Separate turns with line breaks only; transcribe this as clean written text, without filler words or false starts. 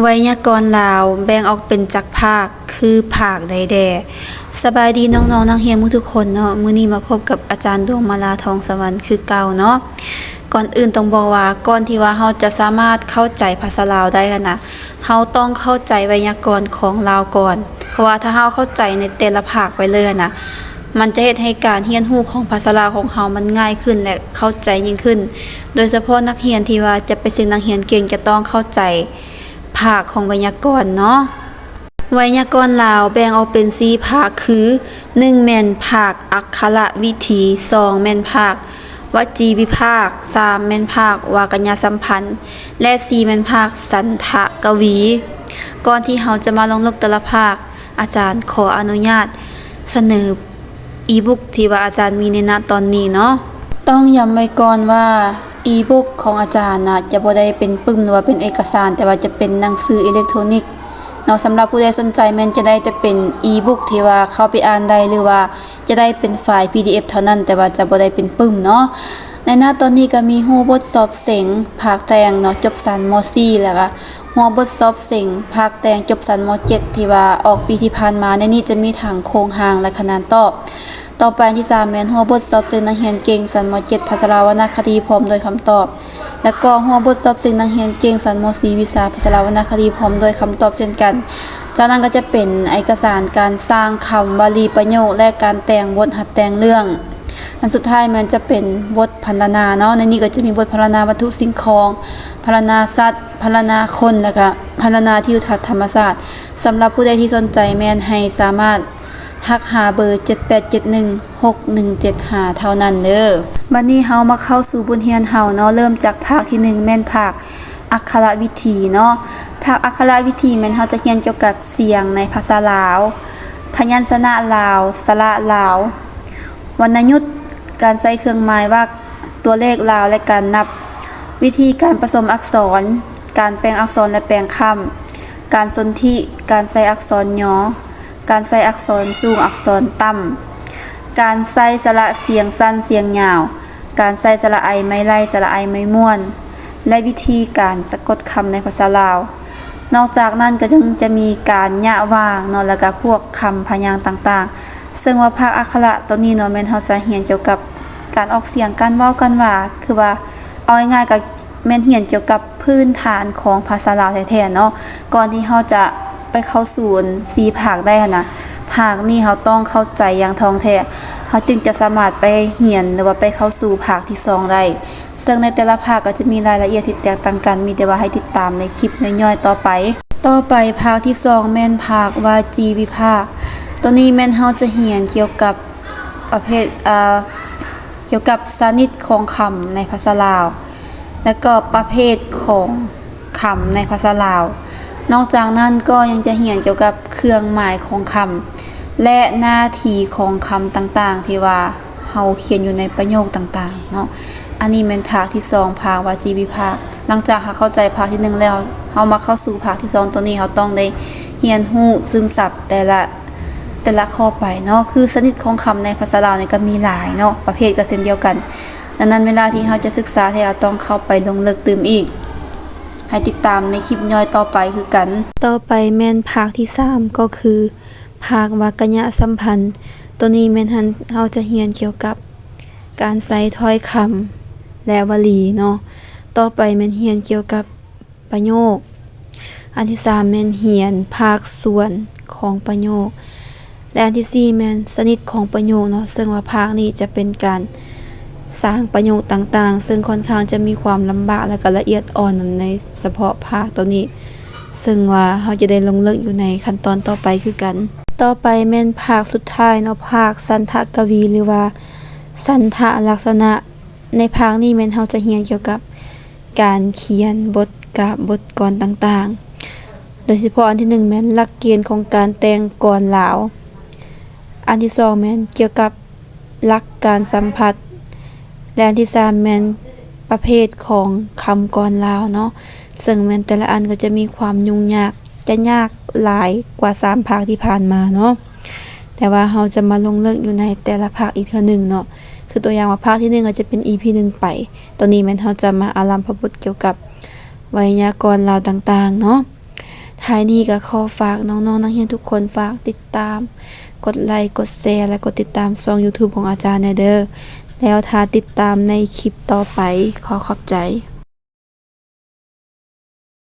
ไวยากรณ์ลาวแบ่งออกเป็นจักภาคคือภาคใดแด่สบายดีน้องๆนักเรียนทุกคนเนาะมื้อนี้มาพบกับอาจารย์ดวงมาลาทองสวรรค์คือเก่าเนาะก่อนอื่นต้องบอกว่าก่อนที่ว่าเราจะสามารถเข้าใจภาษาลาวได้นะเราต้องเข้าใจไวยากรณ์ของลาวก่อนเพราะว่าถ้าเราเข้าใจในแต่ละภาคไปเลยนะมันจะเฮ็ดให้การเรียนรู้ของภาษาลาวของเรามันง่ายขึ้นและเข้าใจยิ่งขึ้นโดยเฉพาะนักเรียนที่ว่าจะไปเป็นนักเรียนเก่งจะต้องเข้าใจภาคของไวยากรณ์เนาะไวยากรณ์ลาวแบ่งออกเป็น4ภาคคือ1แม่นภาคอักขระวิถี2แม่นภาควจีวิภาค3แม่นภาควากญสัมพันธ์และ4แม่นภาคสันทกวีก่อนที่เราจะมาลงลึกแต่ละภาคอาจารย์ขออนุญาตเสนออีบุ๊กที่ว่าอาจารย์มีในณตอนนี้เนาะต้องย้ำไว้ก่อนว่าอีบุ๊กของอาจารย์จะบ่ได้เป็นปึ้มหรือว่าเป็นเอกสารแต่ว่าจะเป็นหนังสืออิเล็กทรอนิกส์เนาะสำหรับผู้ใดสนใจแม่นจะได้แต่เป็นอีบุ๊กที่ว่าเข้าไปอ่านได้หรือว่าจะได้เป็นไฟล์ PDF เท่านั้นแต่ว่าจะบ่ได้เป็นปึ้มเนาะในหน้าตอนนี้ก็มีฮู้บทสอบเส็งภาคแต่งเนาะจบสันม .4 แล้วก็ฮู้บทสอบเส็งภาคแต่งจบสันม .7 ที่ว่าออกปีที่ผ่านมาในนี้จะมีทางโครงหางและคะแนนตอบต่อไปที่3แม่นฮู้บทสอบเส็งนักเรียนเก่งสันม .7 ภาษาลาววรรณคดีพร้อมโดยคำตอบแล้วก็ฮู้บทสอบเส็งนักเรียนเก่งสันม .4 วิชาภาษาลาววรรณคดีพร้อมโดยคำตอบเช่นกันจากนั้นก็จะเป็นเอกสารการสร้างคำวลีประโยคและการแต่งบทหัดแต่งเรื่องอันสุดท้ายมันจะเป็นบทพรรณนาเนาะในนี้ก็จะมีบทพรรณนาวัตถุสิ่งของพรรณนาสัตว์พรรณนาคนแล้วก็พรรณนาทิวทัศน์ธรรมศาสตร์สำหรับผู้ใดที่สนใจแม่นให้สามารถทักหาเบอร์78716175เท่านั้นเด้อบัดนี้เฮามาเข้าสู่บทเรียนเฮาเนาะเริ่มจากภาคที่1แม่นภาคอักขระวิถีเนาะภาคอักขระวิถีแม่นเฮาจะเรียนเกี่ยวกับเสียงในภาษาลาวพยัญชนะลาวสระลาววรรณยุกต์การใช้เครื่องหมายวรรคตัวเลขลาวและการนับวิธีการผสมอักษรการแปลงอักษรและแปลงคำการสนธิการใช้อักษรย่อการใช้อักษรสูงอักษรต่ำการใช้สระเสียงสั้นเสียงยาวการใช้สระไอไม้ไล่สระไอไม้ม่วนและวิธีการสะกดคำในภาษาลาวนอกจากนั้นก็จะมีการยะวางเนาะแล้วก็พวกคำพยางค์ต่างๆซึ่งว่าภาคอักขระตัวนี้เนาะแม่นเฮาจะเรียนเกี่ยวกับการออกเสียงการเว้ากันว่าคือว่าเอาง่ายๆก็แม่นเรียนเกี่ยวกับพื้นฐานของภาษาลาวแท้ๆเนาะก่อนที่เฮาจะไปเข้าสู่4ภาคได้นะภาคนี้เฮาต้องเข้าใจอย่างท่องแท้เฮาจึงจะสามารถไปเรียนหรือว่าไปเข้าสู่ภาคที่2ได้ซึ่งในแต่ละภาคก็จะมีรายละเอียดที่แตกต่างกันมีแต่ว่าให้ติดตามในคลิปย่อยๆต่อไปภาคที่2แม่นภาควาจีวิภาคตัวนี้แม่นเฮาจะเรียนเกี่ยวกับประเภทเกี่ยวกับชนิดของคำในภาษาลาวและก็ประเภทของคำในภาษาลาวนอกจากนั้นก็ยังจะเรียนเกี่ยวกับเครื่องหมายของคำและหน้าที่ของคำต่างๆที่ว่าเฮาเขียนอยู่ในประโยคต่างๆเนาะอันนี้เป็นภาคที่2ภาควาจีวิภาคหลังจากเข้าใจภาคที่1แล้วเฮามาเข้าสู่ภาคที่2ตัวนี้เฮาต้องได้เรียนรู้ซึมซับแต่ละข้อไปเนาะคือชนิดของคำในภาษาลาวนี่ก็มีหลายเนาะประเภทก็เช่นเดียวกันดังนั้นเวลาที่เฮาจะศึกษาเราต้องเข้าไปลงลึกตื่มอีกให้ติดตามในคลิปย่อยต่อไปคือกันต่อไปแม่นภาคที่3ก็คือภาควากญสัมพันธ์ตัวนี้แม่นเฮาจะเรียนเกี่ยวกับการใช้ถ้อยคำและวลีเนาะต่อไปแม่นเรียนเกี่ยวกับประโยคอันที่3แม่นเรียนภาคส่วนของประโยคและอันที่4แม่นชนิดของประโยคเนาะซึ่งว่าภาคนี้จะเป็นการสร้างประโยคต่างๆซึ่งค่อนข้างจะมีความลำบากและก็ละเอียดอ่อนในเฉพาะภาคตัวนี้ซึ่งว่าเฮาจะได้ลงลึกอยู่ในขั้นตอนต่อไปคือกันต่อไปแม่นภาคสุดท้ายเนาะภาคสันทกวีหรือว่าสันทลักษณะในภาคนี้แม่นเฮาจะเรียนเกี่ยวกับการเขียนบทกาบบทกลอนต่างๆโดยเฉพาะอันที่1แม่นหลักเกณฑ์ของการแต่งกลลาวอันที่2แม่นเกี่ยวกับหลักการสัมผัสและอันที่3แม่นประเภทของคำกลลาวเนาะซึ่งแม่นแต่ละอันก็จะมีความยุ่งยากจะยากหลายกว่า3ภาคที่ผ่านมาเนาะแต่ว่าเฮาจะมาลงลึกอยู่ในแต่ละภาคอีกเทื่อนึงเนาะคือตัวอย่างว่าภาคที่1ก็จะเป็น EP 1ไปตัวนี้แม่นเฮาจะมาอารัมภบทเกี่ยวกับไวยากรณ์ลาวต่างๆเนาะ ท้ายนี้ก็ขอฝากน้องๆนักเรียนทุกคนฝากติดตามกดไลค์กดแชร์และกดติดตามช่อง YouTube ของอาจารย์แน่เด้อแล้วถ้าติดตามในคลิปต่อไปขอขอบใจ